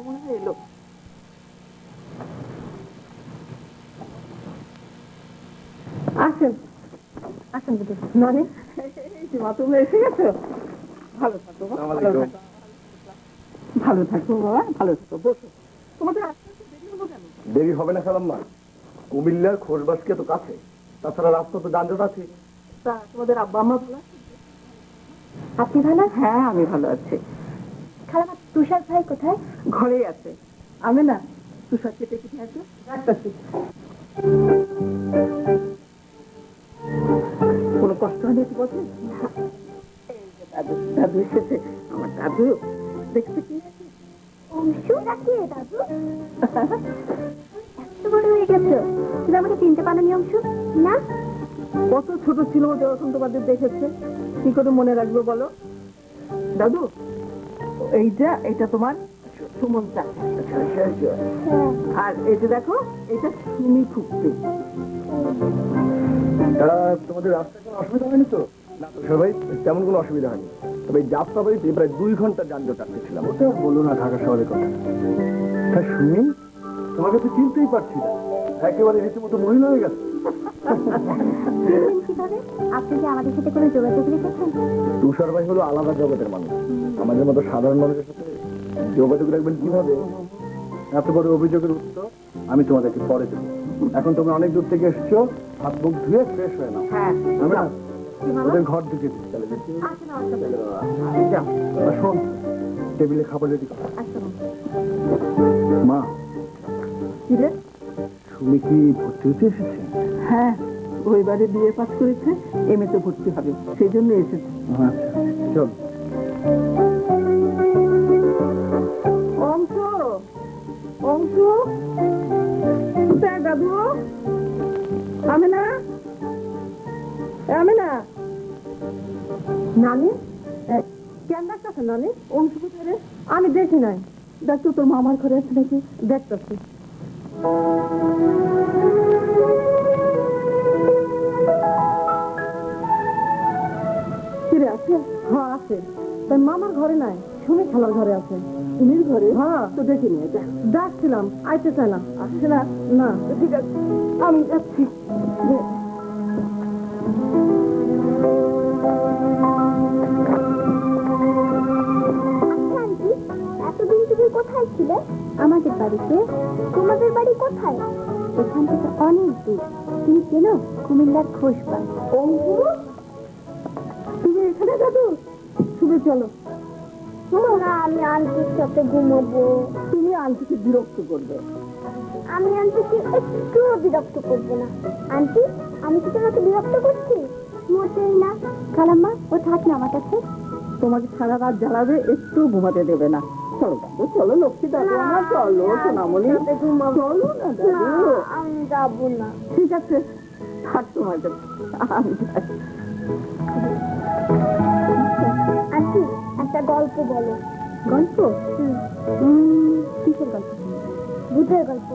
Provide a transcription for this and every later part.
মনে হয় এলো। আসেন আসেন ননি, মা তুমি এসে গেছো? ভালো থাকো ভালো থাকো বাবা, ভালো থাকো। বসো। তোমাদের আসতে আসতে দেরি হলো কেন? দেরি হবে না খালাম্মা, কুমিল্লার খোরবাসকে তো কাছে, তাছাড়া রাস্তা তো যানজট আছে। তা তোমাদের আব্বা আম্মা ভালো আছে? আপনি ভালো? হ্যাঁ আমি ভালো আছি। খালামা তুষার ভাই কোথায়? ঘরেই আছে। আমি না তুষার খেতে কোথায় আছে ডাকতেছি। কোনো কষ্ট হলে একটু বসে। দাদু দাদু এসেছে, আমার দাদু দেখতে কি অংশু নাকি দাদু? এত বড় হয়ে গেছো, তুমি আমাকে চিনতে পারোনি অংশু? না, কত ছোট ছিল যখন তোমাদের দেখেছে, কি করে মনে রাখবো বলো? দাদু এটা তোমার সুমন চাচা, আর এই যে দেখো এটা সুমি ফুকতে। তোমাদের রাস্তায় কোনো অসুবিধা হয়নি তো? না তো সবাই তেমন কোনো অসুবিধা হয়নি, তবে যাত্রা বাড়িতে প্রায় 2 ঘন্টা যানজট আটকেছিলাম। ওটা বলো না ঢাকা শহরের কথা। তা শুনি তোমাকে তো চিনতেই পারছি না, একেবারে রীতিমতো মহিলা হয়ে গেছে। কিভাবে? আপনি কি আমাদের সাথে কোনো যোগাযোগ রেখেছেন? তুষার ভাই হলো আলাদা জগতের মানুষ, আমাদের মতো সাধারণ মানুষের সাথে যোগাযোগ রাখবেন কিভাবে? এত বড় অভিযোগের উত্তর আমি তোমাদেরকে পরে দেবো। এখন তোমরা অনেক দূর থেকে এসছো, হাত মুখ ধুয়ে ফ্রেশ হয়ে নাও। হ্যাঁ আমরা ওদের ঘর ঢুকে দিই। তাহলে শোন, টেবিলে খাবার রেডি কর। মা, কি রে? সুমি কি ভর্তি হতে এসেছে? হ্যাঁ, ওই বারে বিয়ে পাস করেছে, এম এ তে ভর্তি হবে, সেই জন্য এসেছে। আচ্ছা চল। অংশু অংশু কোথায় দাদু? আমি না নানি কেন ডাকতেছে? নানি অংশু কোথায় রে? আমি দেখি নাই। দেখতো তোর মামার ঘরে আছে নাকি? দেখতেছি। ফিরে আছে? হ্যাঁ আছে। তাই মামার ঘরে নাই, সুমি খেলার ঘরে আছে। সুমির ঘরে? হ্যাঁ তো দেখিনি। এটা ডাকছিলাম, আইতে চাই না। আসছে না? না ঠিক আছে, আমি যাচ্ছি। এতদিন তুমি কোথায় ছিলে? আমাদের বাড়িতে। তোমাদের বাড়ি কোথায়? এখান থেকে অনেক দূর। তুমি চেনো কুমিল্লার খোসবাস? অংশু তুমি এখানে দাদু? শুনে চলো। না, আমি আন্টির সাথে ঘুমাবো। তুমি আন্টিকে বিরক্ত করবে। আমি আন্টিকে একটুও বিরক্ত করবো না। আন্টি, আমি কি তোমাকে বিরক্ত করছি? মোটেই না। খালাম্মা, ও থাক না আমার কাছে। তোমাকে সারা রাত জ্বালাবে, একটু ঘুমাতে দেবে না। চলো দাদু, চলো লক্ষ্মী দাদু আমার, চলো সোনামণি, চলো না দাদু। আমি যাবো না। ঠিক আছে থাক তোমার কাছে, আমি যাই। আন্টি, একটা গল্প বলো। গল্প? কিসের গল্প? ভূতের গল্প।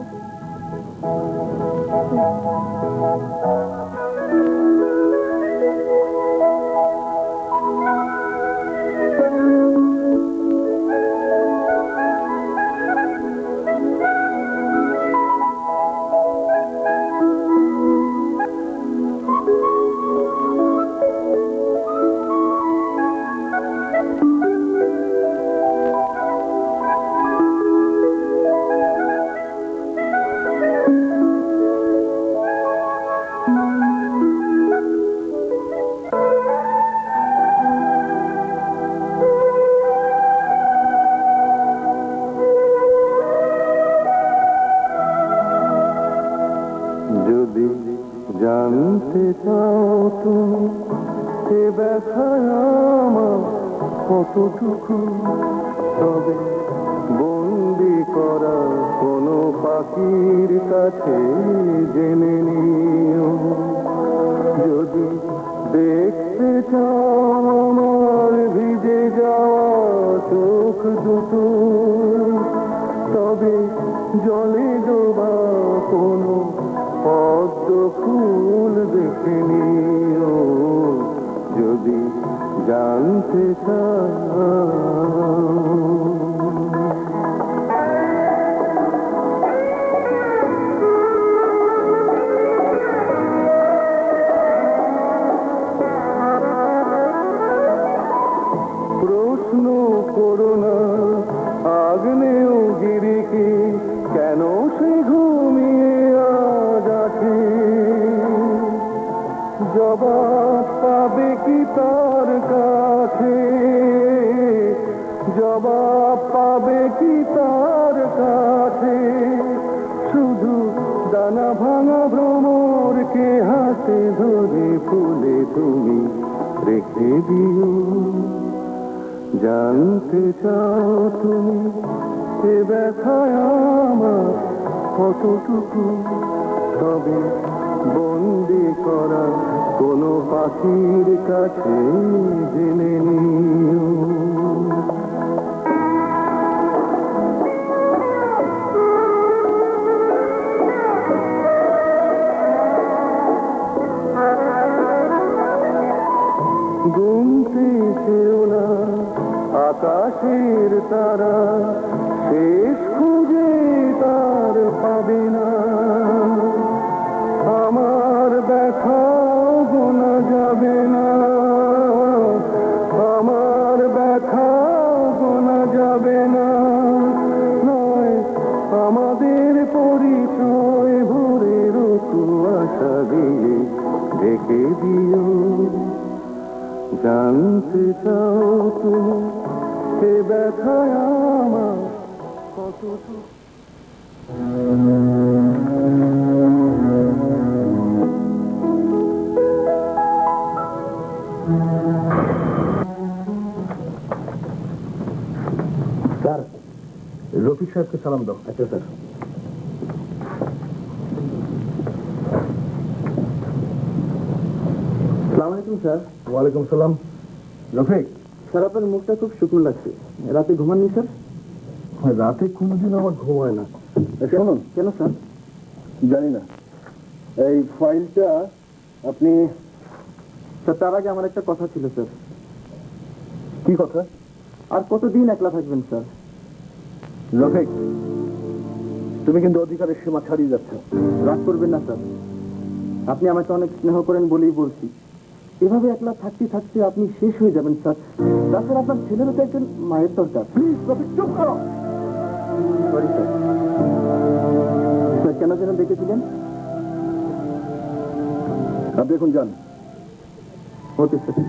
যদি জানতে চাও তুমি এ ব্যথায় আমার কতটুকু, তবে বন্দি করা কোনো পাখির কাছে জেনে নিও। যদি দেখতে চাও আমার ভিজে যাওয়া চোখ দুটো, তবে জলে ডোবা কোনো পদ্ম ফুল দেখে নিও। যদি জানতে চাও জবাব পাবে কি তার কাছে, জবাব পাবে কি তার কাছে, শুধু দানা ভাঙা ভ্রমরকে হাতে ধরে ফুলে তুমি রেখে দিও। জানতে চাও তুমি এ ব্যথায় আমার কতটুকু, তবে বন্দি করা কোনো পাখির কাছে জেনে নিও। গুনতে চেও না আকাশের তারা, শেষ খুঁজে তার পাবে না। আমার ব্যথাও গোনা যাবে না, আমার ব্যথাও গোনা যাবে না। নয় আমাদের পরিচয় ভোরের কুয়াশা দিয়ে ঢেকে দিও। জানতে চাও তুমি এ ব্যথায় আমার কতটুকু। স্যার, রফিক সাহেবকে সালাম দাও। আচ্ছা স্যার। আসসালামু আলাইকুম স্যার। ওয়ালাইকুম সালাম। রফিক স্যার, আপনার মুখটা খুব শুকনো লাগছে, রাতে ঘুমাননি স্যার? রাতে কোনোদিন আমার ঘুম হয় না। শুনুন। কেন স্যার? জানি না। এই ফাইলটা আপনি স্যার, তার আগে আমার একটা কথা ছিল স্যার। কি কথা? আর কতদিন একলা থাকবেন স্যার? রফিক, তুমি কিন্তু অধিকারের সীমা ছাড়িয়ে যাচ্ছ। রাগ করবেন না স্যার, আপনি আমাকে অনেক স্নেহ করেন বলেই বলছি। এভাবে একলা থাকতে থাকতে আপনি শেষ হয়ে যাবেন স্যার। তাছাড়া আপনার ছেলেরও তো একজন মায়ের দরকার। প্লিজ রফিক, চুপ করো। Sorry sir. স্যার, কেন যেন ডেকেছিলেন? আপনি এখন যান। Okay sir.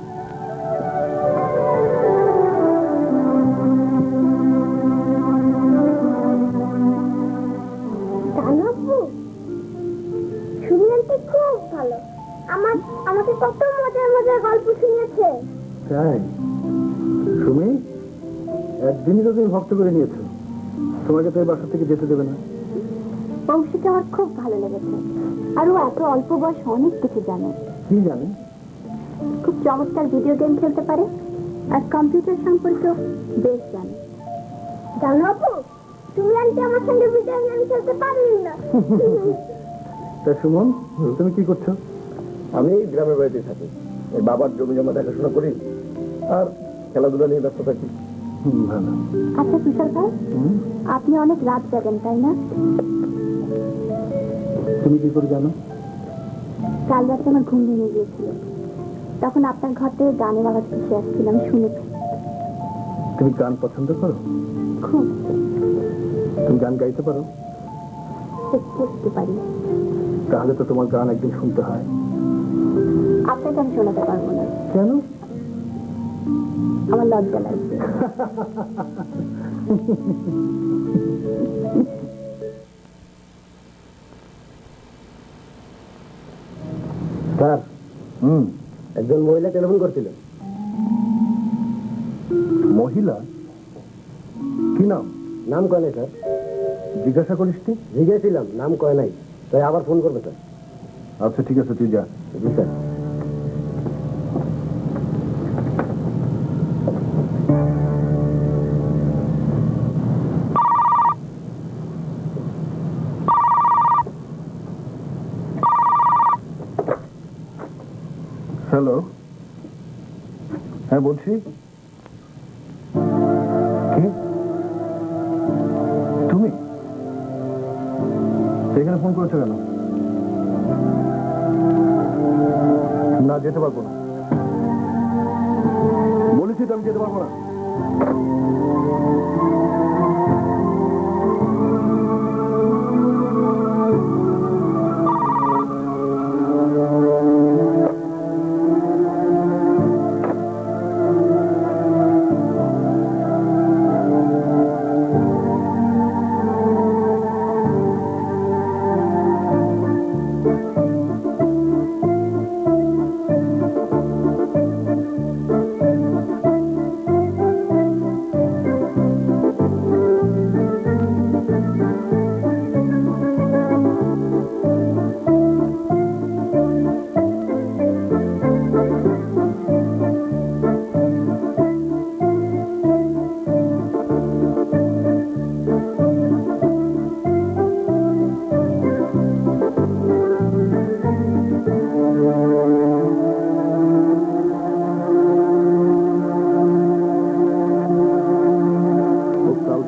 খুব ভালো, আমাকে কত মজার মজার গল্প শুনিয়েছে। তাই? সুমি, একদিনই তো তুমি ভক্ত করে নিয়েছো, তোমাকে তো এই বাসা থেকে যেতে দেবে না। বংশীকে আমার খুব ভালো লেগেছে, আর ও এত অল্প বয়স অনেক কিছু জানে। কি জানে? খুব চমৎকার ভিডিও গেম খেলতে পারে, আর কম্পিউটার সম্পর্কে বেশ জানে। জানো আপু, তুমি আন্টি আমার সঙ্গে ভিডিও গেম খেলতে পারলি না। তা সুমন, তুমি কি করছো? আমি গ্রামের বাড়িতে থাকি, বাবার জমি জমা দেখাশোনা করি আর খেলাধুলা নিয়ে ব্যস্ত থাকি। ভালো। আচ্ছা তুষার ভাই, আপনি অনেক রাত জাগেন তাই না? তুমি কি করে জানো? কাল রাতে আমার ঘুম ভেঙে গিয়েছিল, তখন আপনার ঘর থেকে গানের আওয়াজ ভেসে আসছিল, আমি শুনেছি। তুমি গান পছন্দ করো? খুব। তুমি গান গাইতে পারো? বুঝতে পারি। তাহলে তো তোমার গান একদিন শুনতে হয়। আপনাকে আমি শোনাতে পারবো না। কেন? আমার লজ্জা লাগছে। স্যার, একজন মহিলা টেলিফোন করছিল। মহিলা? কি নাম? নাম কয় নাই স্যার। জিজ্ঞাসা করিস? জিজ্ঞাসিলাম, নাম কয় নাই, তাই আবার ফোন করবে স্যার। আচ্ছা ঠিক আছে, তুই যা। জি স্যার। হ্যালো, হ্যাঁ বলছি। কি তুমি এখানে ফোন করেছো কেন? না, যেতে পারবো না, বলেছি তো আমি যেতে পারবো না।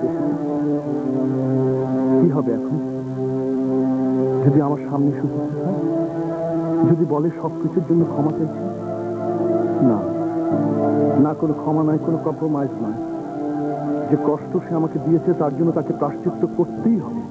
এসেছে। কি হবে এখন যদি আমার সামনে এসে উপস্থিত হয়, যদি বলে সবকিছুর জন্য ক্ষমা চাইছি? না, না কোনো ক্ষমা নয়, কোনো কম্প্রোমাইজ নয়। যে কষ্ট সে আমাকে দিয়েছে তার জন্য তাকে প্রায়শ্চিত্ত করতেই হবে।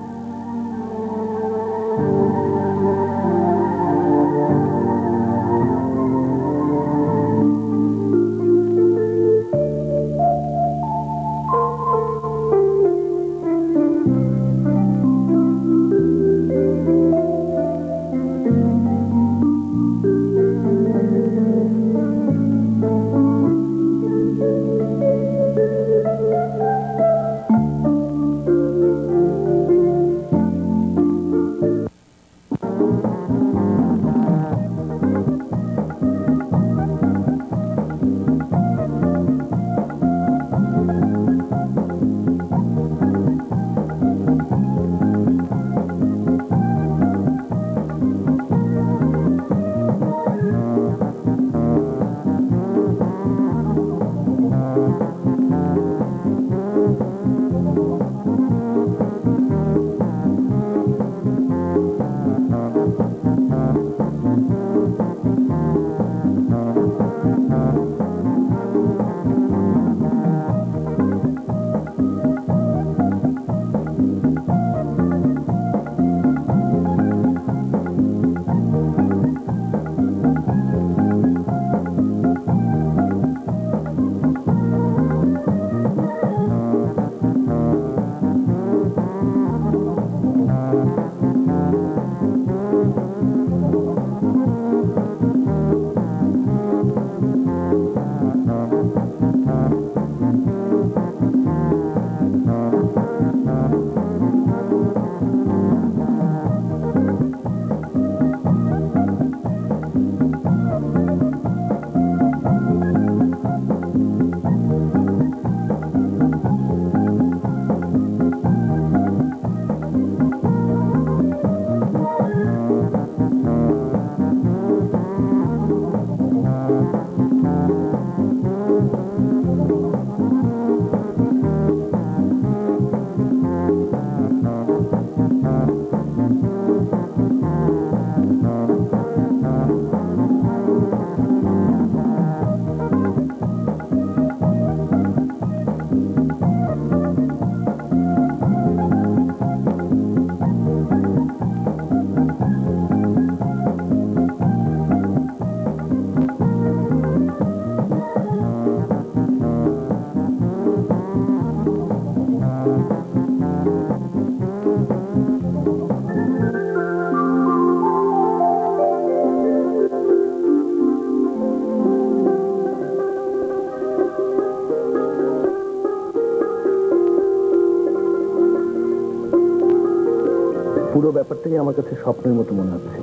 পুরো ব্যাপারটাই আমার কাছে স্বপ্নের মতো মনে হচ্ছে।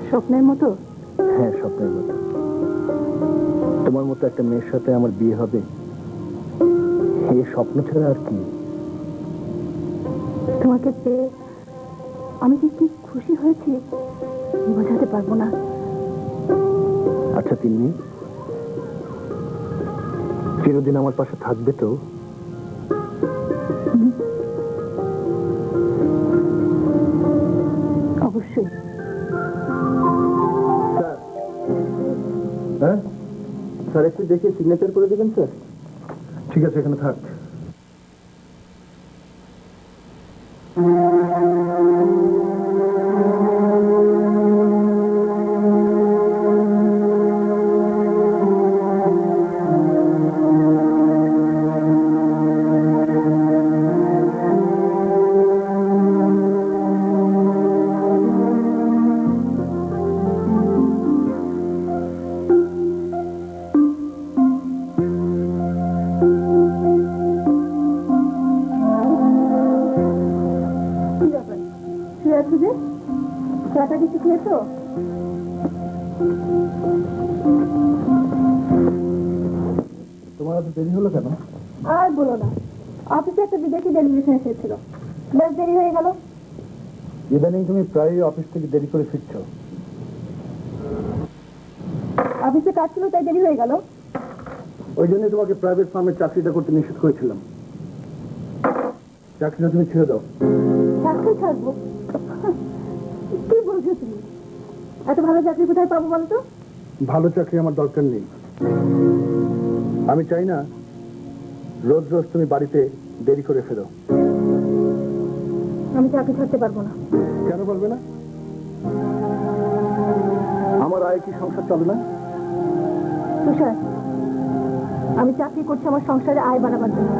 স্বপ্নের মতো? হ্যাঁ, স্বপ্নের মতো। তোমার মতো একটা মেয়ের সাথে আমার বিয়ে হবে, এই স্বপ্ন ছাড়া আর কি। তোমাকে পেয়ে আমি যে কি খুশি হয়েছি বোঝাতে পারবো না। আচ্ছা তিন্নি, চিরদিন আমার পাশে থাকবে তো? অবশ্যই। স্যার, হ্যাঁ স্যার, একটু দেখে সিগনেচার করে দেবেন স্যার। ঠিক আছে, এখানে থাক। চাটা কিছু খেয়েছো? তোমার এত দেরি হলো কেন? আর বলো না, অফিসে একটা বিদেশি ডেলিগেশন এসেছিল, বেশ দেরি হয়ে গেল। ইদানিং তুমি প্রায় অফিস থেকে দেরি করে ফিরছো। অফিসে কাজ ছিল তাই দেরি হয়ে গেল। ওই জন্য তোমাকে প্রাইভেট ফার্মের চাকরিটা করতে নিষেধ করেছিলাম। চাকরিটা তুমি ছেড়ে দাও। চাকরি ছাড়বো? কি বলছো তুমি? এত ভালো চাকরি কোথায় পাবো বলো তো? ভালো চাকরি আমার দরকার নেই। আমি চাই না রোজ রোজ তুমি বাড়িতে দেরি করে ফেরো। আমি চাকরি ছাড়তে পারবো না। কেন বলবে না? আমার আয় কি সংসার চলে না? তুষার, আমি চাকরি করছি আমার সংসারে আয় বাড়াবার জন্য।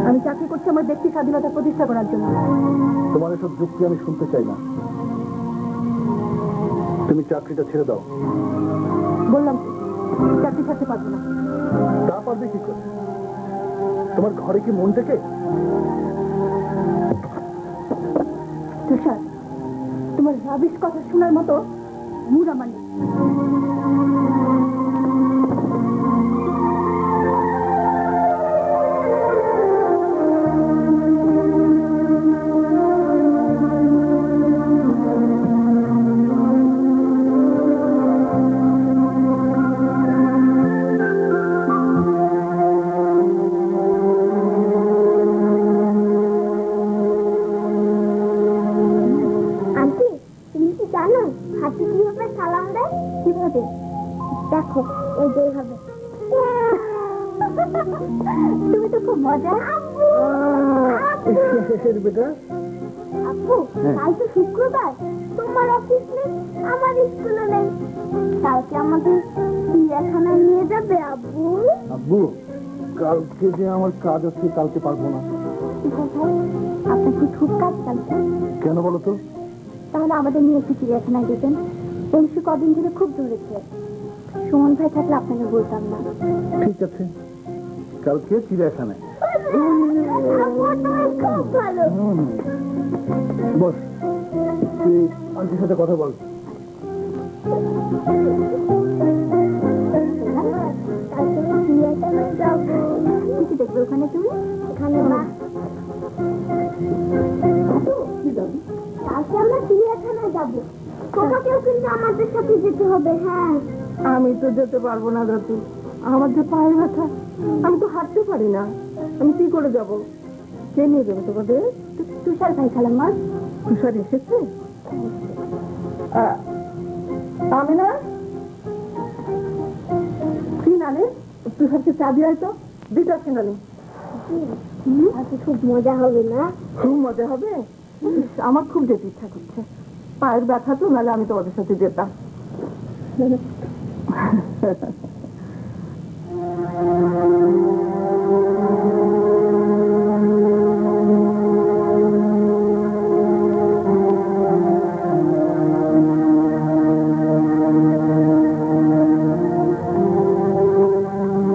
আমি চাকরি করছি আমার ব্যক্তি স্বাধীনতা প্রতিষ্ঠা করার জন্য। তোমার এসব যুক্তি আমি শুনতে চাই না। তুমি চাকরিটা ছেড়ে দাও। বললাম তো, চাকরি ছাড়তে পারবো না। তা পারবে কি করে? তোমার ঘরে কি মন থেকে? তুষার, তোমার রাবিশ কথা শোনার মতো মুড আমার নেই। দেখো এই যে হবে। তুমি তো খুব মজা। বেটা আপু, কাল তো শুক্রবার, তোমার অফিস নেই, আমার স্কুলে নেই, কালকে আমাকে চিড়িয়াখানায় নিয়ে যাবে আব্বু? আব্বু, কালকে যে আমার কাজ আছে, কালকে পারবো না। আপনার কি খুব কাজ কালকে? কেন বলো তো? তাহলে আমাদের নিয়ে একটু চিড়িয়াখানায় যেতেন। বংশী কদিন ধরে খুব ধরেছে। সুমন ভাই থাকলে আপনাকে বলতাম না। ঠিক আছে, কালকে চিড়িয়াখানায়। খুব ভালো। বস, তুই আন্টির সাথে কথা বল। কি দেখবে ওখানে তুমি? এখানে মা কালকে আমরা চিড়িয়াখানায় যাবো। তোমাকেও কিন্তু আমাদের সাথে যেতে হবে। হ্যাঁ, আমি তো যেতে পারবো না দাদু, আমার যে পায়ে ব্যথা, আমি তো হাঁটতে পারি না। আমি কি করে যাব? কে নিয়ে যাবে তোমাদের? তুষার ভাই খালাম্মা। তুষার এসেছে? আমি না কি নালে তুষারকে চা দিয়ে তো দিতে আসে নালে। আজকে খুব মজা হবে না? খুব মজা হবে। আমার খুব যেতে ইচ্ছা করছে, পায়ের ব্যথা তো, নাহলে আমি তোমাদের সাথে যেতাম।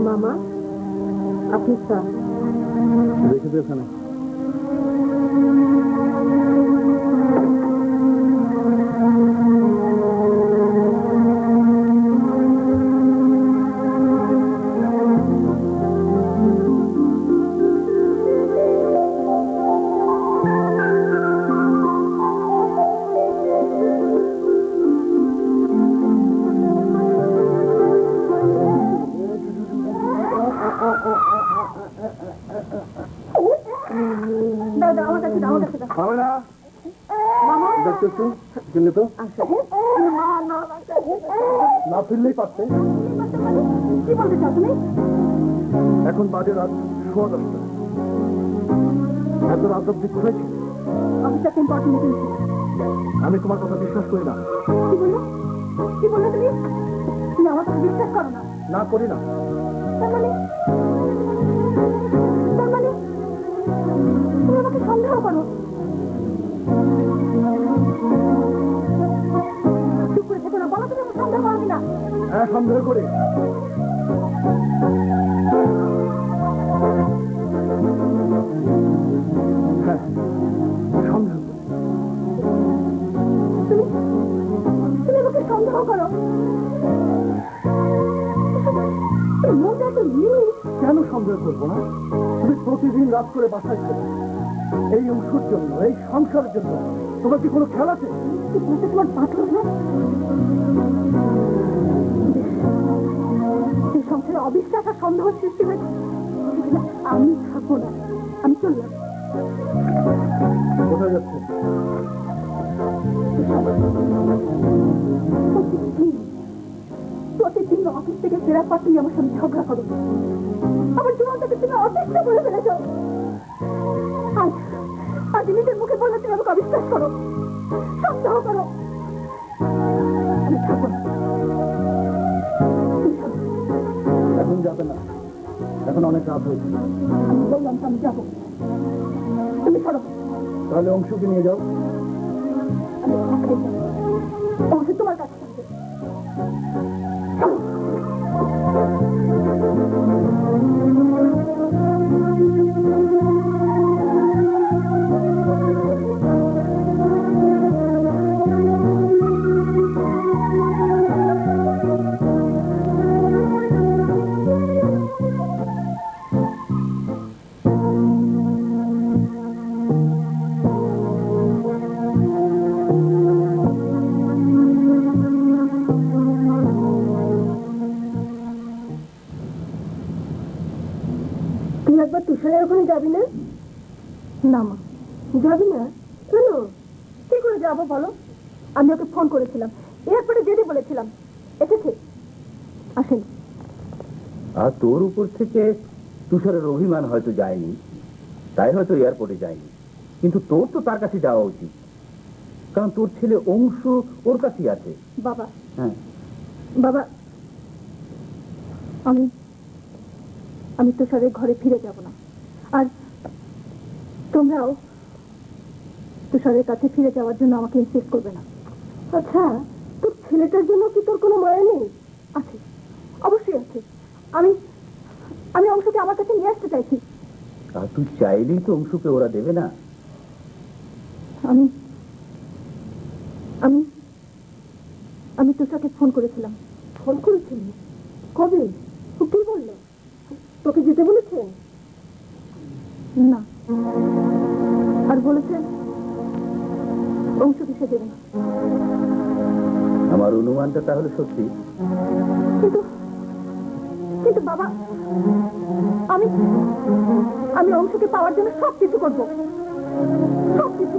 মামা, আপনি চা রেখে দে এখানে। দাদা আমার কাছে দাও, আমার কাছে দাও। হবে না, মামা দেখতেছো কিনলে তো আসলে না ফিরলেই পারতে। কি বলতে চাও তুমি? এখন বাজে রাত 10:15। এত রাত অব্দি কোথায় ছিল? অফিসটা ইম্পর্টেন্ট মিটিং ছিল। আমি তোমার কথা বিশ্বাস করি না। কি বললো? কি বললো তুমি? তুমি আমার কথা বিশ্বাস করো না? না করি না। তার মানে তুমি আমাকে সন্দেহ করো? চুপ করে থেকো না, বলো তুমি আমাকে সন্দেহ করো কিনা? হ্যাঁ, সন্দেহ করি। হ্যাঁ, সন্দেহ করি। তুমি আমাকে সন্দেহ করো? মনটা এত নিমিষ। কেন সন্দেহ করবো না? তুমি প্রতিদিন রাত করে বাসায় ছিল এই অংশের জন্য, এই সংসারের জন্য। তোমার কি কোনো খেয়াল আছে? তোমার পাথর না এই সংসারে অবিশ্বাস আর সন্দেহ সৃষ্টি হয়েছে। আমি থাকবো না, আমি চললাম। কোথায় যাচ্ছেন? প্রতিদিন অফিস থেকে ফেরার পর তুমি আমার সঙ্গে ঝগড়া করো, আমার জীবনটাকে তুমি অতিষ্ঠ করে ফেলেছ। আজ আজ নিজের মুখে বললে তুমি আমাকে অবিশ্বাস করো, সন্দেহ করো। আমি থাকবো না। এখন যাবে না, এখন অনেক রাত হয়েছে। আমি বললাম তো আমি যাবো, তুমি সরো। তাহলে অংশকে নিয়ে যাও। আমি থাকতে চাই, অবশ্যই তোমার কাছে থাকবে। তুই একবার তুষারের ওখানে যাবি না? না মা, যাবি না কেন? কি করে যাবো বলো? আমি ওকে ফোন করেছিলাম, এরপরে যেতে বলেছিলাম, এসেছে? আসেনি। আর তোর উপর থেকে তুষারের অভিমান হয়তো যায়নি, তাই হয়তো এয়ারপোর্টে যায়নি, কিন্তু তোর তো তার কাছে যাওয়া উচিত, কারণ তোর ছেলে অংশ ওর কাছেই আছে। বাবা, হ্যাঁ বাবা, আমি আমি তুষারের ঘরে ফিরে যাব না, আর তোমরাও তুষারের কাছে ফিরে যাওয়ার জন্য আমাকে ইনসিস্ট করবে না। আচ্ছা, তোর ছেলেটার জন্য কি তোর কোনো মায়া নেই? আছে, অবশ্যই আছে। আমি আমি অংশকে আমার কাছে নিয়ে আসতে চাইছি। আর তুই চাইলেই তো অংশকে ওরা দেবে না। আমি আমি আমি তুষারকে ফোন করেছিলাম। ফোন করেছিলি? কবে? ও কি বললো? তোকে যেতে বলেছেন? না, আর বলেছেন অংশকে সে দেবে না। আমার অনুমানটা তাহলে সত্যি। কিন্তু কিন্তু বাবা, আমি আমি অংশকে পাওয়ার জন্য সব কিছু করবো, সব কিছু।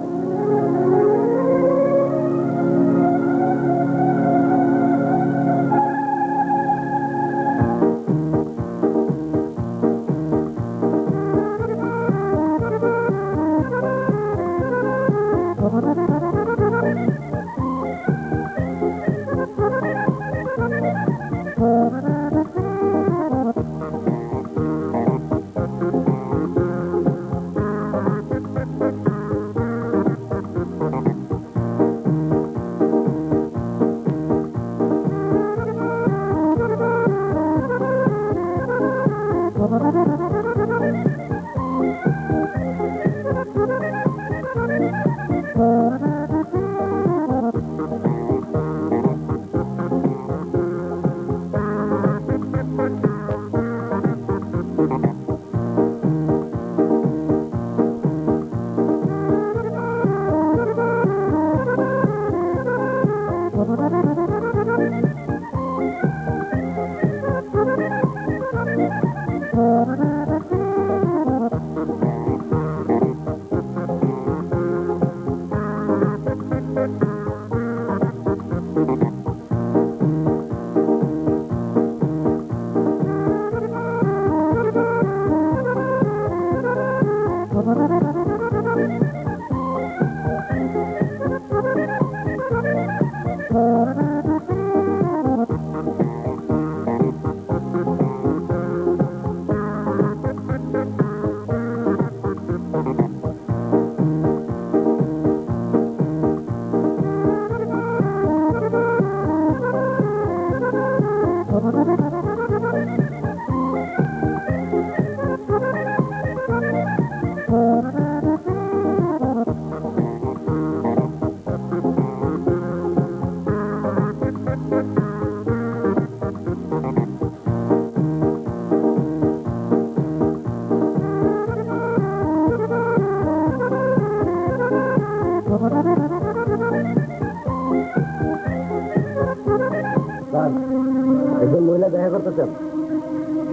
একজন মহিলা দেখা করতে চান?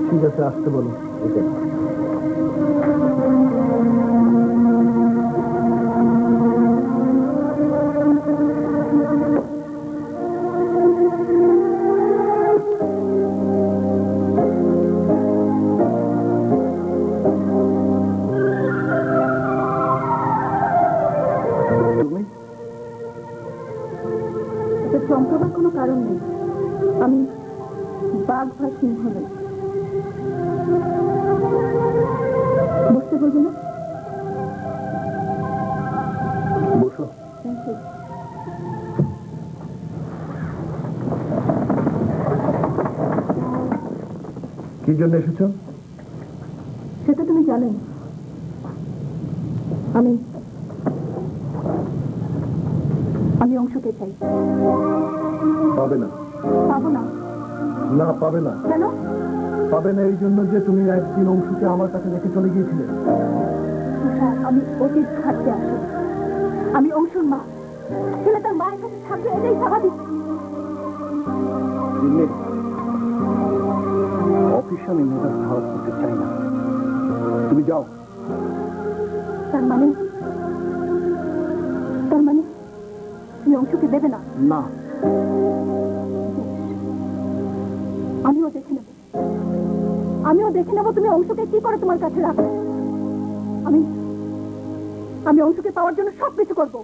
ঠিক আছে, আসতে বলুন। চমকাবার কোনো কারণ নেই। আমি বাঘ বা সিংহ নই। বসতে বলবো না? বসো। Thank you. কি জন্য এসেছো? সেটা তুমি জানোই। আমি আমি অংশকে চাই। পাবে না। পাবো না। না, পাবে না। কেন? পাবে না এই জন্য যে তুমি একদিন অংশুকে আমার কাছে রেখে চলে গিয়েছিলে। তুষার, আমি অতীত ঘাটতে আসি। আমি অংশুর মা। ছেলে তার মায়ের কাছে থাকবে, এটাই স্বাভাবিক। অফিসে আমি মেজাজ খারাপ করতে চাই না, তুমি যাও। তার মানে তুমি অংশকে দেবে না? না। আমিও দেখে নেব তুমি অংশকে কি করে তোমার কাছে রাখো। আমি অংশকে পাওয়ার জন্য সবকিছু করবো।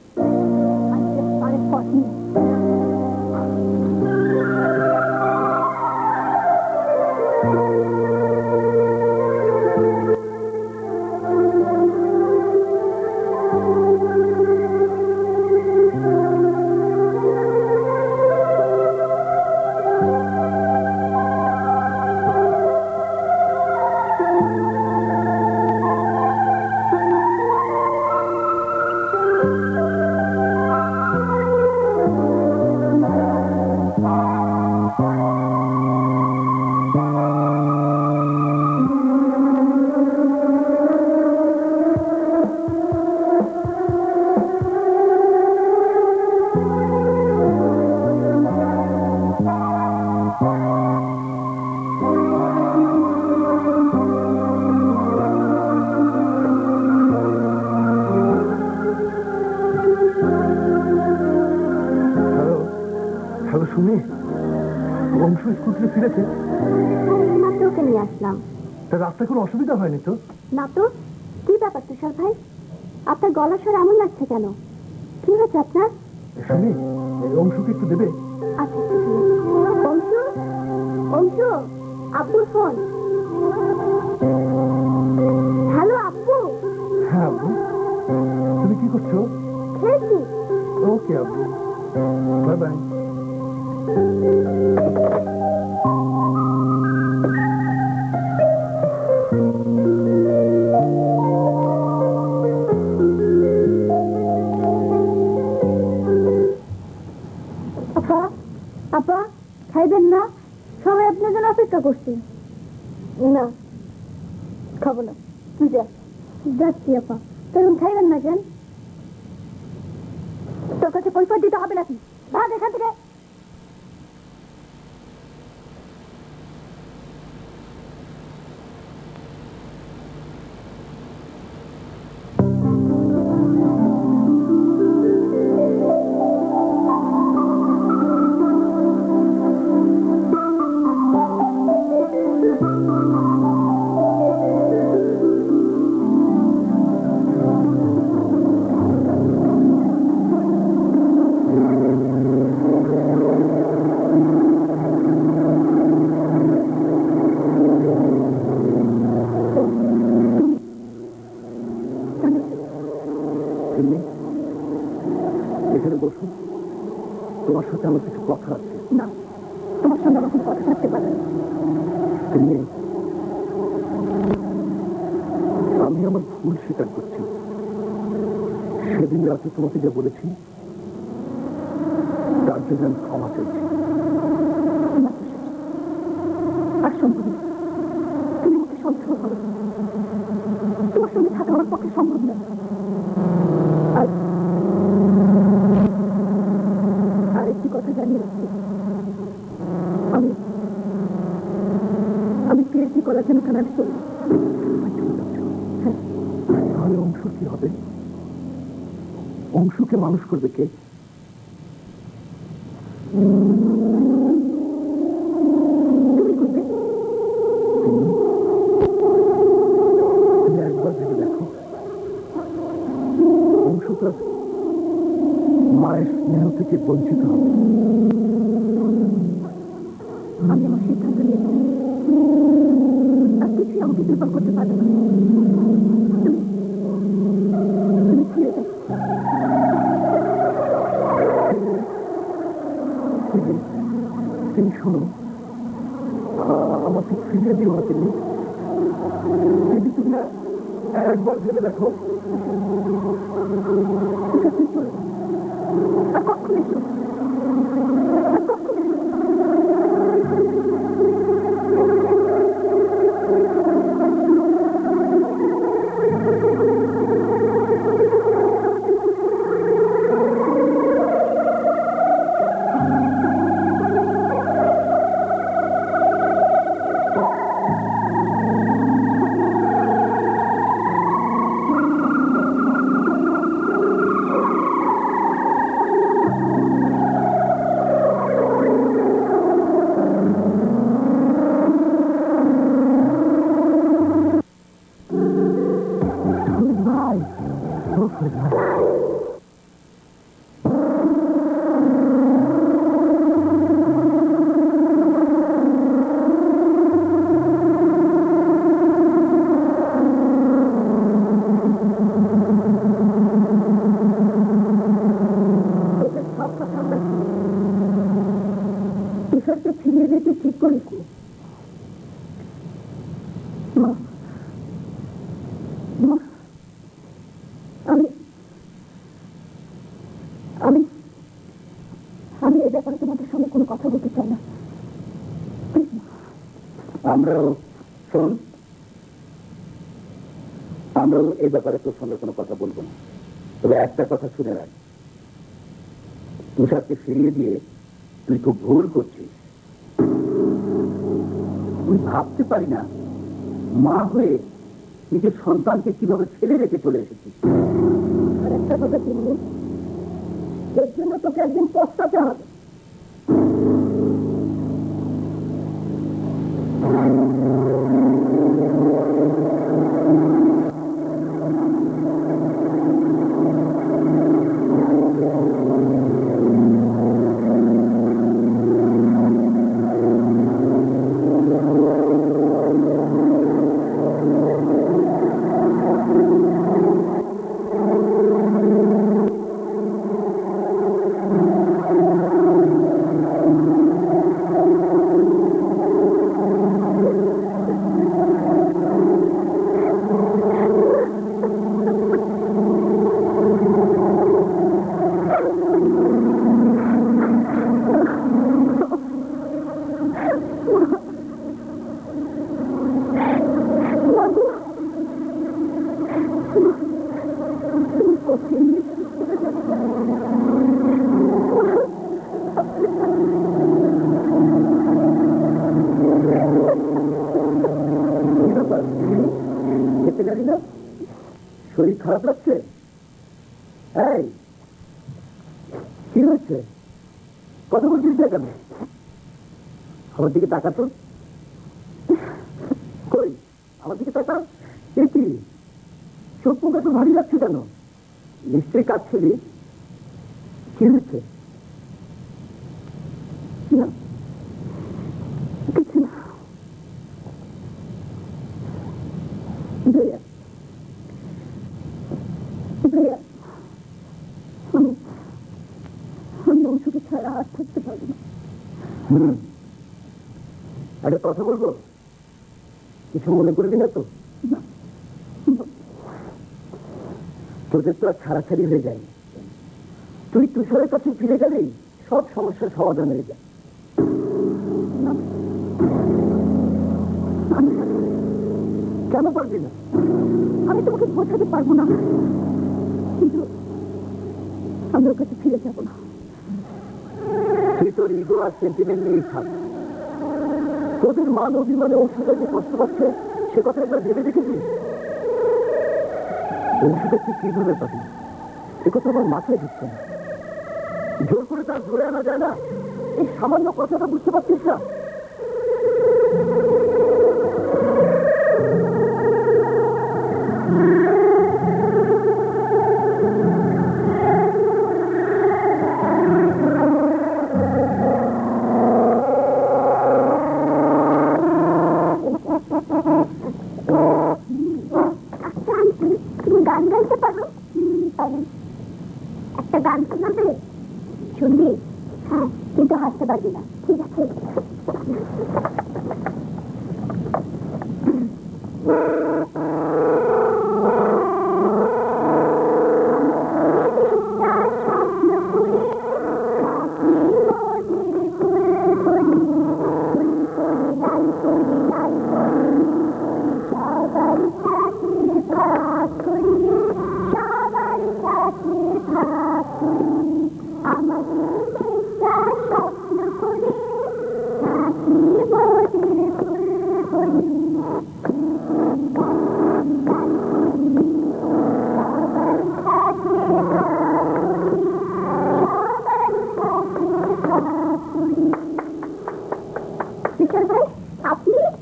শুনি অংশু স্কুল থেকে ফিরেছে? মাত্র ওকে নিয়ে আসলাম। তার রাস্তায় কোনো অসুবিধা হয়নি তো? না তো। কি ব্যাপার তুষার ভাই, আপনার গলার স্বর এমন লাগছে কেন? কি হয়েছে আপনার? শুনি অংশুকে একটু দেবে? আচ্ছা, অংশু, অংশু, আব্বুর ফোন। হ্যালো আব্বু। হ্যাঁ আব্বু, তুমি কি করছো? খেয়েছি। ওকে আব্বু, বাই বাই। আপা, খাইবেন না? সবাই আপনার জন্য অপেক্ষা করছে। না, খাবো না। তুই যা। যাচ্ছি আপা। তখন খাইবেন না কেন? তোর কাছে পয়সা দিতে হবে নাকি? ভাগ এখান থেকে। এখানে বসো, তোমার সাথে আমার কিছু কথা আছে। না, তোমার সঙ্গে আমার কোনো কথা থাকতে পারে না। আমি আমার ভুল স্বীকার করছি। সেদিন রাতে তোমাকে যা বলেছি তার জন্য আমি ক্ষমা চাইছি। আর সম্ভব না। তুমি আমাকে সন্দেহ করো। তোমার সঙ্গে থাকা আমার পক্ষে সম্ভব না। আর একটি কথা জানিয়ে রাখছি, আমি পিএইচডি করার জন্য কানাডা চলি। তাহলে অংশু কি হবে? অংশুকে মানুষ করবে কে? তুমি করবে? তুমি একবার ভেবে দেখো, অংশু তো মায়ের স্নেহ থেকে বঞ্চিত হবে। আমি আমার সিদ্ধান্ত নিয়েছি, আর কিছুই আমাকে দুর্বল করতে পারবে না। তুমি ফিরে যাও। তুমি শোনো, আমাকে ফিরে দিও না তুমি। তুমি না একবার ভেবে দেখো। ফিরিয়ে দিতে ঠিক করেছি। আমি আমি আমি এই ব্যাপারে তোমাদের সঙ্গে কোনো কথা বলতে চাই না। আমরাও শোন, আমরাও এই ব্যাপারে তোর সঙ্গে কোনো কথা বলবো না। তবে একটা কথা শুনে রাখ, তুষারকে ফিরিয়ে দিয়ে তুই খুব ভুল করছিস। তুই ভাবতে পারি না মা হয়ে নিজের সন্তানকে কিভাবে ফেলে রেখে চলে এসেছিস। আর একটা কথা শুনবো, এর জন্য তোকে একদিন পস্তাতে হবে। শরীর খারাপ লাগছে? এই কি হচ্ছে? কথা বলছিস না কেন? আমার দিকে তাকা তো। কই আমার দিকে তাকা। কি চোখ মুখ এত ভারী লাগছে কেন? নিশ্চয়ই কাঁদছিলি। কি হচ্ছে? না, কিছু না। ভাইয়া, ভাইয়া, আমি অংশকে ছাড়া আর থাকতে পারবো না। একটা কথা বলবো, কিছু মনে করবি না তো? তোদের তো আর ছাড়াছাড়ি হয়ে যায়। তুই তুষারের কাছে ফিরে গেলেই সব সমস্যার সমাধান হয়ে যায়। কেন পারবি না? আমি তোমাকে বোঝাতে পারবো না, কিন্তু আমি ওর কাছে ফিরে যাবো না। তুই তোর ইগো আর সেন্টিমেন্ট নিয়েই থাক। তোদের মান অভিমানে ওর সাথে যে কষ্ট পাচ্ছে সে কথা একবার ভেবে দেখেছিস? ওষুধে তুই কিভাবে পাবি এ কথা আমার মাথায় ঢুকছে না। জোর করে তার ধরে আনা যায় না, এই সামান্য কথাটা বুঝতে পারছিস না? একটা গান শোনাবে? শুনবি? হ্যাঁ, কিন্তু হাসতে পারবি না, ঠিক আছে?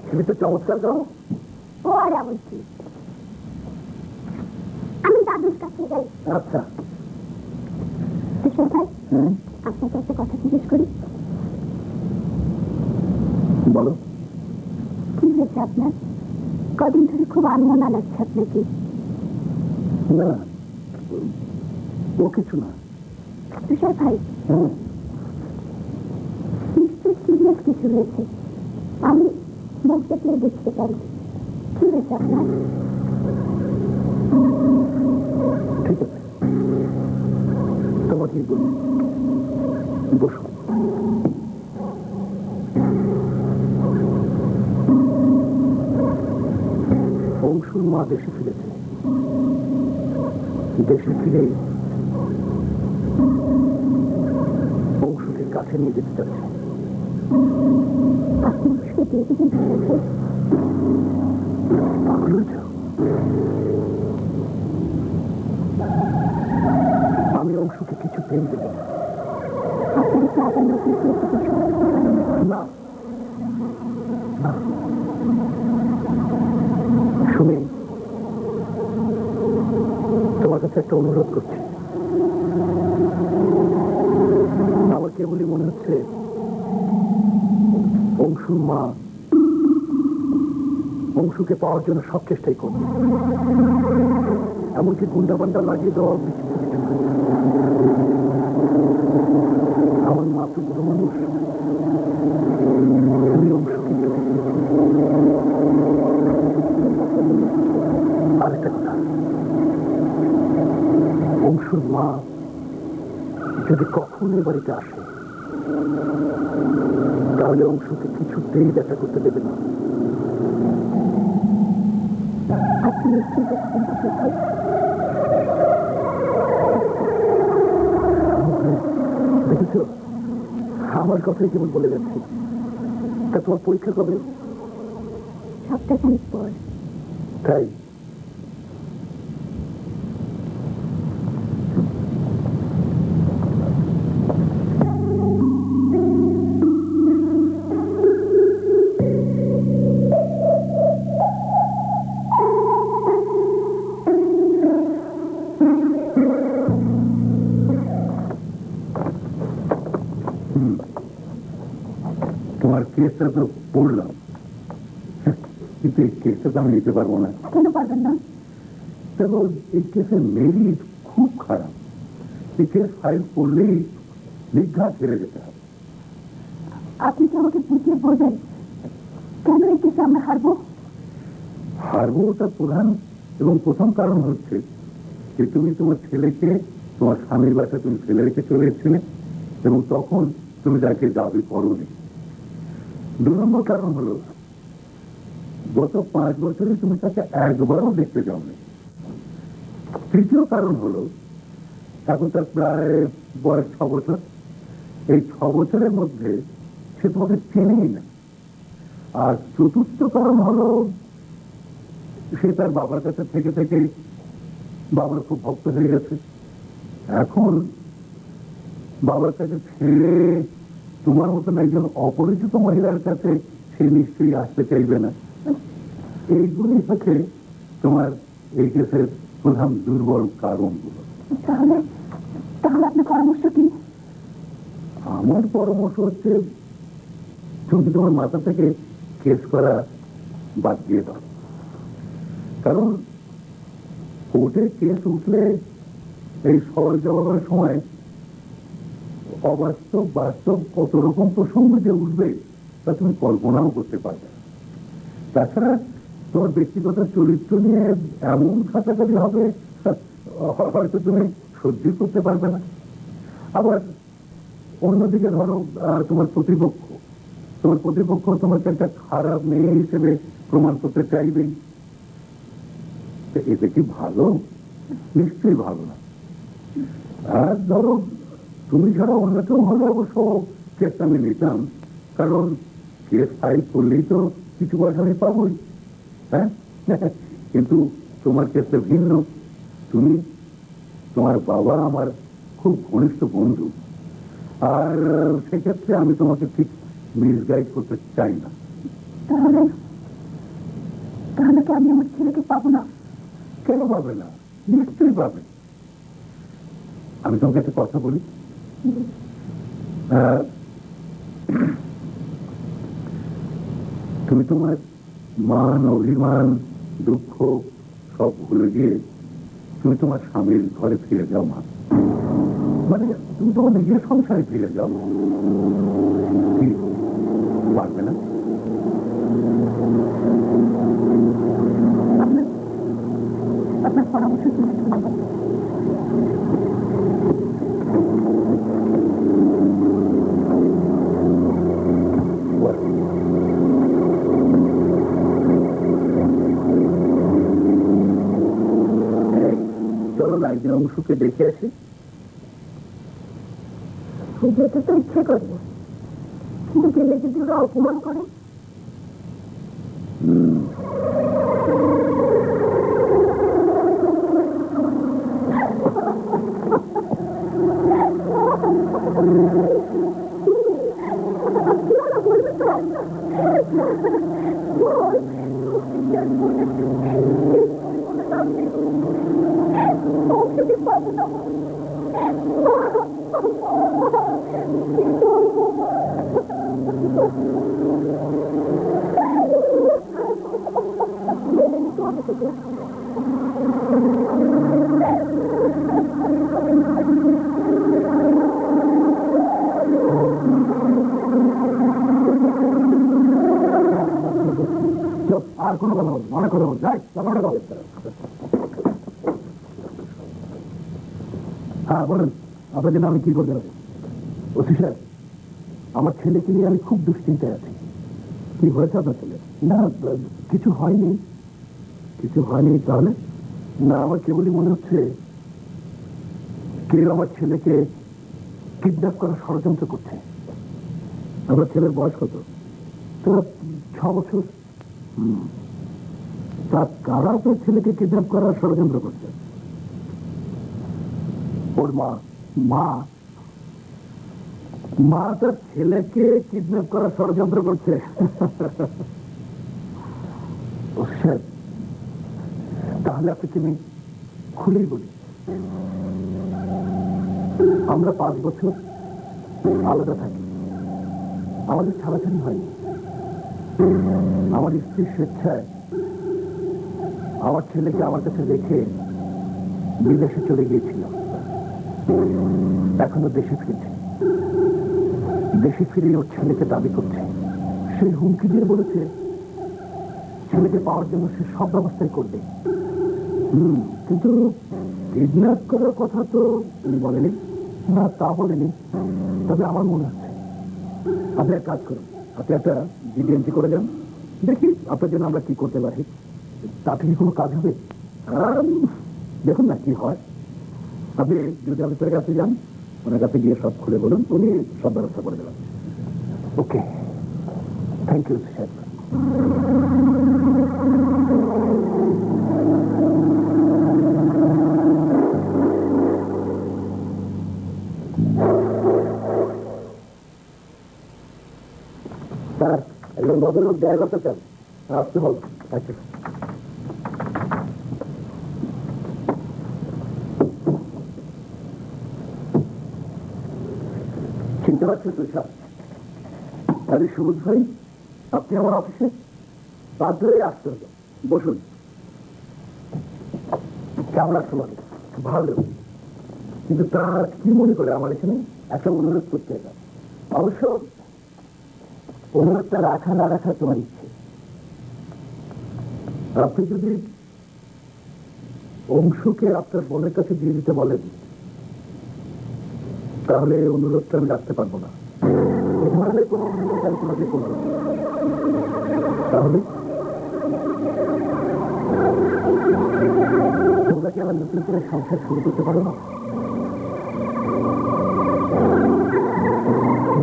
তুমি তো চমৎকার গাও। ও আর এমন কি, আমি দাদুর কাছে যাই। আচ্ছা, কিশোর ভাই, আপনাকে একটা কথা জিজ্ঞেস করি। বলো। কি হয়েছে আপনার? কদিন ধরে খুব আনমনা লাগছে আপনাকে। না, ও কিছু না। তুষার ভাই, নিশ্চয় সিরিয়াস কিছু হয়েছে। আমি মুখ দেখলে বুঝতে পারি। কি হয়েছে আপনার? ঠিক আছে, তোমাকে বলি, বসো। অংশুর মা দেশে ফিরেছে। দেশে ফিরে অংশুকে কাছে নিয়ে যেতে চাচ্ছে। আপনি ওষুধ দিয়ে দিবেন? পাগল হয়েছ? আমি অংশকে কিছু পেন দেব না। শুনে তোমার কাছে একটা অনুরোধ করছি। আমার কেবলই মনে হচ্ছে অংশুর মা অংশুকে পাওয়ার জন্য সব চেষ্টাই করবে, এমনকি গুন্ডা বান্ডা লাগিয়ে দেওয়া আমার মা তো বড় মানুষ। আমি অংশকে আরেকটা কথা, অংশুর মা যদি কখনো এ বাড়িতে আসে তাহলে অংশকে কিছুতেই দেখা করতে দেবে না। দেখেছ, আমার কথাই কেমন বলে যাচ্ছে। তা তোমার পরীক্ষা কবে? সপ্তাহখানিক পর। তাই? তোমার কেসটা তো পড়লাম, কিন্তু এই কেসটা তো আমি নিতে পারবো না। কেন পারবেন না? দেখো, এই কেসের মেরিট খুব খারাপ। এই কেস ফাইল করলেই নির্ঘাত ফিরে যেতে হবে। আপনি কি আমাকে বুঝিয়ে বলবেন কেন এই কেসে আমরা হারবো? হারবো তার প্রধান এবং প্রথম কারণ হচ্ছে যে তুমি তোমার ছেলেকে তোমার স্বামীর বাসায় তুমি ফেলে রেখে চলে এসেছিলে এবং তখন তুমি তাকে দাবি করোনি। 2 নম্বর কারণ হলো গত 5 বছরে তুমি তাকে একবারও দেখতে যাওনি। তৃতীয় কারণ হলো এখন তার প্রায় বয়স 6 বছর। এই 6 বছরের মধ্যে সে তোমাকে চেনেই না। আর চতুর্থ কারণ হলো সে তার বাবার কাছে থেকে থেকে বাবার খুব ভক্ত হয়ে গেছে। এখন বাবার কাছে ছেড়ে তোমার মতন একজন অপরিচিত মহিলার কাছে সে নিশ্চয়ই আসতে চাইবে না। এইগুলি হচ্ছে তোমার এই কেসের প্রধান দুর্বল কারণগুলো। তাহলে তাহলে আপনার পরামর্শ কি? আমার পরামর্শ হচ্ছে তুমি তোমার মাথা থেকে কেস করা বাদ দিয়ে দাও। কারণ কোর্টে কেস উঠলে এই শহরে যাওয়ার সময় অবাস্তব বাস্তব কত রকম প্রসঙ্গ যে উঠবে তা তুমি কল্পনাও করতে পারবে না। তাছাড়া তোমার ব্যক্তিগত চরিত্র নিয়ে এমন কাছাকাছি হবে হয়তো তুমি সহ্য করতে পারবে না। আবার অন্যদিকে ধরো তোমার প্রতিপক্ষ তোমাকে একটা খারাপ মেয়ে হিসেবে প্রমাণ করতে চাইবেই। এতে কি ভালো? নিশ্চয়ই ভালো না। আর ধরো তুমি ছাড়া অন্য কেউ হলে অবশ্য কেসটা আমি নিতাম, কারণ কেস ফাইল করলেই তো কিছু পয়সা আমি পাবোই। হ্যাঁ, কিন্তু তোমার ক্ষেত্রে ভিন্ন। তোমার বাবা আমার খুব ঘনিষ্ঠ বন্ধু, আর সেক্ষেত্রে আমি তোমাকে ঠিক মিসগাইড করতে চাই না। তাহলে কি আমি আমার ছেলেকে পাবো না? কেন পাবে না? নিশ্চয়ই পাবে। আমি তোমাকে একটা কথা বলি, তুমি তোমার মান অভিমান দুঃখ সব ভুলে গিয়ে তুমি তোমার স্বামীর ঘরে ফিরে যাও। মা মানে তুমি তোমার নিজের সংসারে ফিরে যাও। কি পারবে না? আপনার পরামর্শ চলো না একদিন অংশকে দেখে আসি। যেতে তো ইচ্ছে করে, কিন্তু গেলে যদি ওরা অপমান করে। আর কোনো কথা বল, অনেক কথা বল, যাই। হ্যাঁ বলুন, আপনার জন্য আমি কি করতে পারি? ওসি সাহেব, আমার ছেলেকে নিয়ে আমি খুব দুশ্চিন্তায় আছি। কি হয়েছে আপনার ছেলে? না কিছু হয়নি। কিছু হয়নি তাহলে? না, আমার কেবলই মনে হচ্ছে কেউ আমার ছেলেকে কিডন্যাপ করার ষড়যন্ত্র করছে। আমার ছেলের বয়স কত? তোরা 6 বছর। তা কারা আপনার ছেলেকে কিডন্যাপ করার ষড়যন্ত্র করছে? ওর মা তার ছেলেকে কিডন্যাপ করার ষড়যন্ত্র করছে। তাহলে আপনাকে আমি খুলেই বলি, আমরা 5 বছর আলাদা থাকি, আমাদের ছাড়াছাড়ি হয়নি। আমার স্ত্রীর স্বেচ্ছায় আমার ছেলেকে আমার কাছে রেখে বিদেশে চলে গিয়েছিল। এখনো দেশে ফিরছে। দেশে ফিরে ওর ছেলেকে দাবি করছে। সে হুমকি দিয়ে বলেছে ছেলেকে পাওয়ার জন্য সে সব ব্যবস্থাই করবে। কিন্তু কিডন্যাপ করার কথা তো উনি বলেনি। না, তা বলেনি। তবে আমার মনে আছে, আপনি এক কাজ করুন, আপনি একটা জিডি এন্ট্রি করে যান, দেখি আপনার জন্য আমরা কি করতে পারি। তাতে কি কোনো কাজ হবে? দেখুন না কি হয়। আপনি যদি অফিসের কাছে যান, ওনার কাছে গিয়ে সব খুলে বলুন, উনি সব ব্যবস্থা করে দেবেন। ওকে, থ্যাংক ইউ স্যার। স্যার, একজন ভদ্রলোক দেখা করতে চান, আসতে বল। আচ্ছা, চিনতে পারছেন তো সব? আরে সবুজ ভাই, আপনি আমার অফিসে বাধ্য হয়ে আসতে হবে। বসুন। কেমন আছো? ভালো। কিন্তু তার কি মনে করে আমার এখানে একটা অনুরোধ করতে এলাম। অবশ্য অনুরোধটা রাখা না রাখা তোমার ইচ্ছে। আপনি যদি অংশকে আপনার বোনের কাছে দিয়ে দিতে বলেন তাহলে অনুরোধটা আমি রাখতে পারবো না। এ ধরনের কোনো অনুরোধ আমি তোমাকে করবো না। তাহলে তোমরা কি আমার নতুন করে সংসার শুরু করতে পারো না?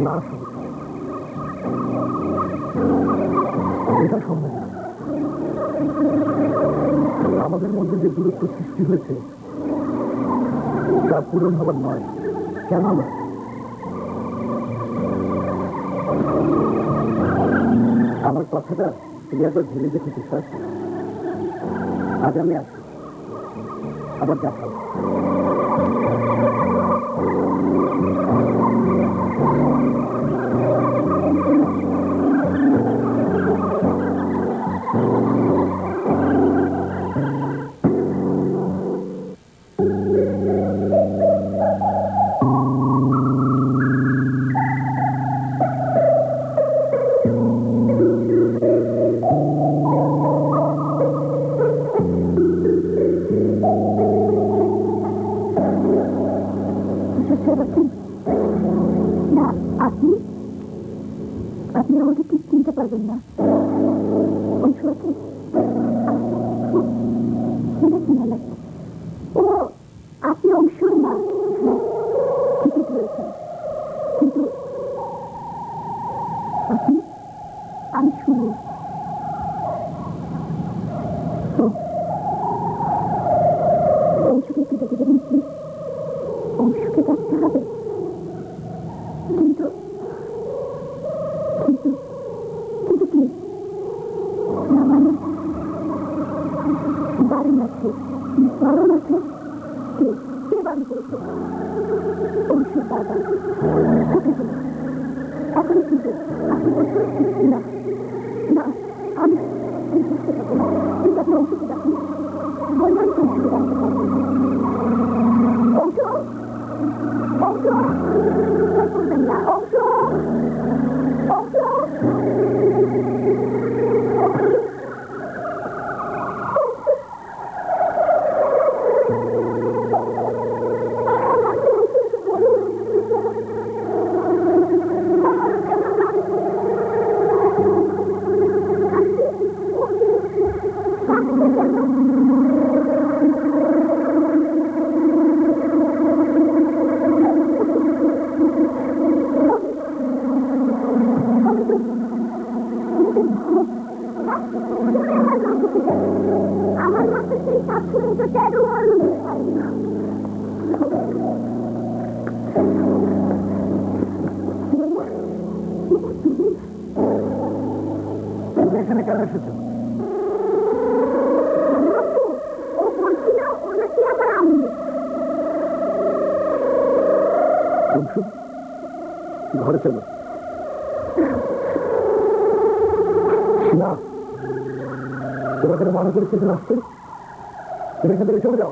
না, এটা সম্ভব না। আমাদের মধ্যে যে দূরত্ব সৃষ্টি হয়েছে তা পূরণ হবার নয়। কেন না? আমার কথাটা তুমি একবার ভেবে দেখেছি স্যার। আজ আমি আসি, আবার দেখা হবে। না, আপনি আপনি আমাকে ঠিক চিনতে পারবেন না। অংশ আছে ও, আপনি অংশ না, ঠিকই ধরেছেন। কিন্তু আপনি, আমি শুনি। অংশকে একটু দেখে দেবেন প্লিজ। অংশকে দেখতে হবে। কিন্তু কিন্তু কিন্তু কি না, মানে বারণ আছে, বারণ আছে। কে বারণ করেছে? অংশুর বাবা। কোথায় গেল? এখনই কিন্তু আপনি না না, আমি বুঝতে পারবো না। কিন্তু আপনি অংশকে দেখুন, বললাম তো অংশকে দেখতে পারবো না। অংশ, অংশ করবেন না। অংশ, অংশ, আমার মাথা সেই সাপ শুনে তো কেন এখানে কেন এসেছো? ও বলছি না, ও নাকি আবার আমি। ঘরে চলো। না, তোমাকে মনে করেছি আসতে, তুমি এখান থেকে চলে যাও।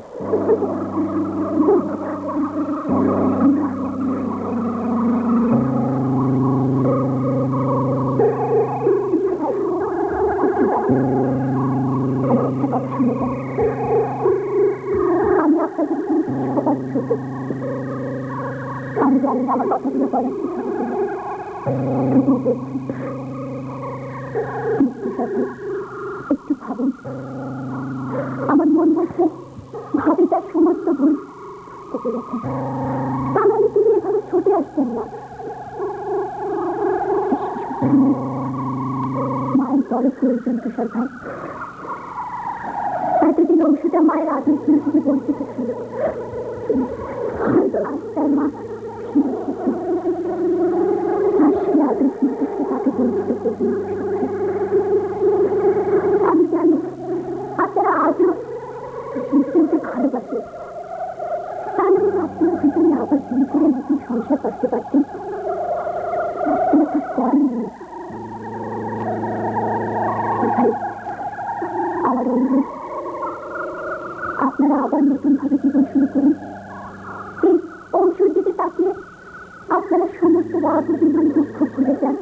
আমি আপনাকে আমি জানি না আমার কথাগুলো করে একটু ভাবুন। আমার মন বলছে ভাবি তার সমস্ত ভুল থেকে গেছে, তা নাহলে তিনি এভাবে ছুটে আসতেন না। মায়ের বড় প্রয়োজন তুষার ভাই। এতদিন অংশটা মায়ের আদর থেকে বঞ্চিত ছিল। হয়তো আজ তার মা আদর তাকে বঞ্চিত করবেন। আমি জানি আপনারা আজও নিশ্চয়ই ভালোবাসে, তা নাহলে আপনার ভিতরে আবার শুরু করে নতুন সংসার করতে পারতেন। আমার অনুরোধ, আপনারা আবার নতুন ভাবে জীবন শুরু করুন প্লিজ। আপনারা সমস্ত রাগ অভিমান দুঃখ ভুলে যান।